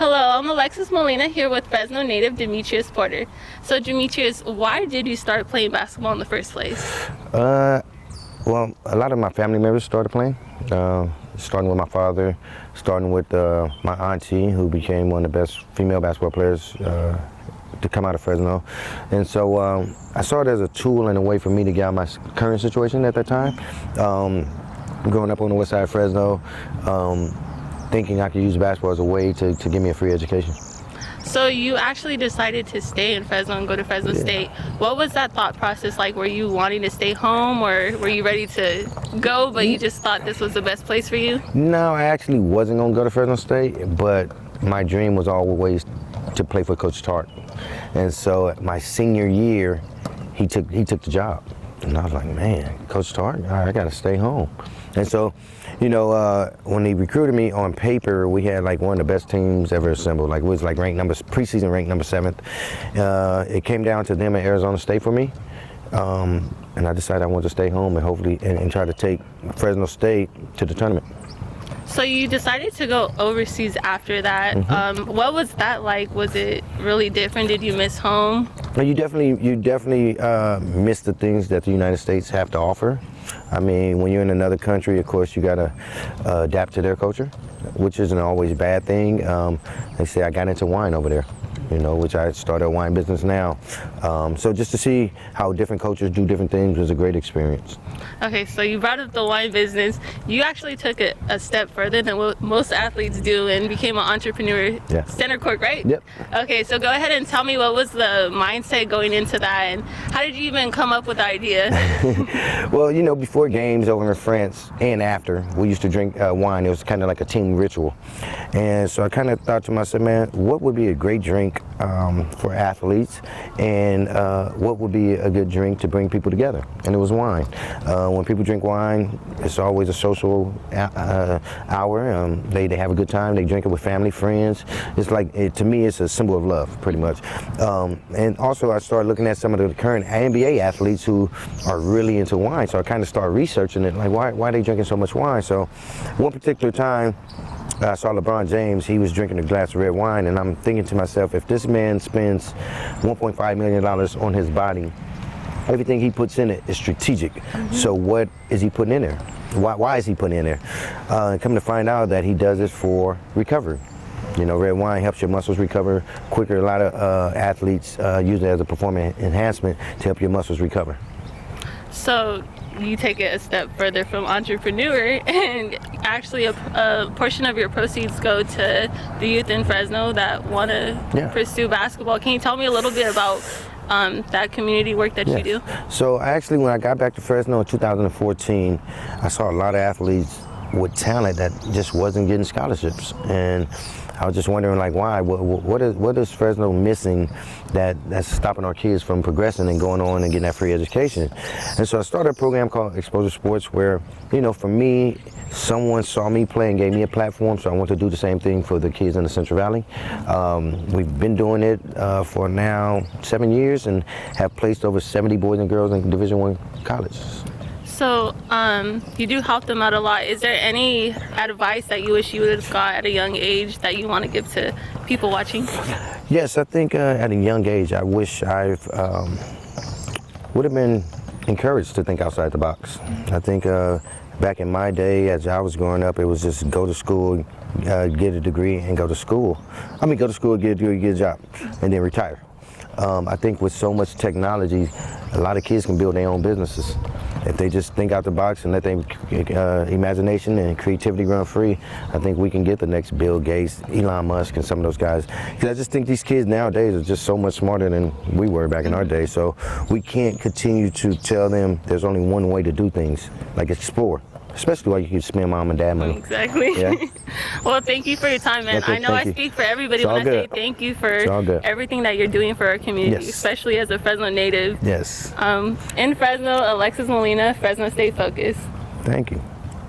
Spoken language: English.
Hello, I'm Alexiz Molina here with Fresno native Demetrius Porter. So Demetrius, why did you start playing basketball in the first place? Well, a lot of my family members started playing, starting with my father, starting with my auntie, who became one of the best female basketball players to come out of Fresno. And so I saw it as a tool and a way for me to get out of my current situation at that time. Growing up on the west side of Fresno, thinking I could use basketball as a way to give me a free education. So you actually decided to stay in Fresno and go to Fresno State. What was that thought process like? Were you wanting to stay home, or were you ready to go, but you just thought this was the best place for you? No, I actually wasn't going to go to Fresno State, but my dream was always to play for Coach Tart. And so my senior year, he took the job. And I was like, man, Coach Tart, I got to stay home. And so, you know, when he recruited me, on paper, we had like one of the best teams ever assembled. Like, it was like preseason ranked number 7th. It came down to them at Arizona State for me. And I decided I wanted to stay home and hopefully and try to take Fresno State to the tournament. So you decided to go overseas after that. Mm-hmm. What was that like? Was it really different? Did you miss home? You definitely miss the things that the United States have to offer. I mean, when you're in another country, of course, you gotta adapt to their culture, which isn't always a bad thing. They say I got into wine over there, you know, which I started a wine business now. So just to see how different cultures do different things was a great experience. Okay, so you brought up the wine business. You actually took it a step further than what most athletes do and became an entrepreneur. Yeah. Center court, right? Yep. Okay, so go ahead and tell me, what was the mindset going into that, and how did you even come up with the idea? Well, you know, before games over in France and after, we used to drink wine. It was kind of like a team ritual. And so I kind of thought to myself, man, what would be a great drink for athletes, and what would be a good drink to bring people together? And it was wine. When people drink wine, it's always a social hour. They have a good time. They drink it with family, friends. It's like, to me, it's a symbol of love, pretty much. And also, I started looking at some of the current NBA athletes who are really into wine. So I kind of started researching it, like, why are they drinking so much wine? So one particular time, I saw LeBron James. He was drinking a glass of red wine, and I'm thinking to myself, if this man spends $1.5 million on his body, everything he puts in it is strategic. Mm-hmm. So what is he putting in there? Why is he putting in there? Come to find out that he does it for recovery. You know, red wine helps your muscles recover quicker. A lot of athletes use it as a performance enhancement to help your muscles recover. So you take it a step further from entrepreneur, and actually a portion of your proceeds go to the youth in Fresno that want to pursue basketball. Can you tell me a little bit about that community work that you do? So actually, when I got back to Fresno in 2014, I saw a lot of athletes with talent that just wasn't getting scholarships, and I was just wondering, like, why? What is Fresno missing that's stopping our kids from progressing and going on and getting that free education? And so I started a program called Exposure Sports, where, you know, for me, someone saw me play and gave me a platform, so I want to do the same thing for the kids in the Central Valley. We've been doing it for now 7 years and have placed over 70 boys and girls in Division I colleges. So you do help them out a lot. Is there any advice that you wish you would have got at a young age that you want to give to people watching? Yes, I think at a young age, I wish I would have been encouraged to think outside the box. I think back in my day, as I was growing up, it was just go to school, get a degree, and go to school. I mean, go to school, get a degree, get a job, and then retire. I think with so much technology, a lot of kids can build their own businesses. If they just think out the box and let their imagination and creativity run free, I think we can get the next Bill Gates, Elon Musk, and some of those guys. Because I just think these kids nowadays are just so much smarter than we were back in our day. So we can't continue to tell them there's only one way to do things, like explore. Especially while you can spend mom and dad money. Exactly. Yeah. Well, thank you for your time, man. Okay, I know I speak for everybody when I say thank you for everything that you're doing for our community, especially as a Fresno native. Yes. In Fresno, Alexiz Molina, Fresno State Focus. Thank you.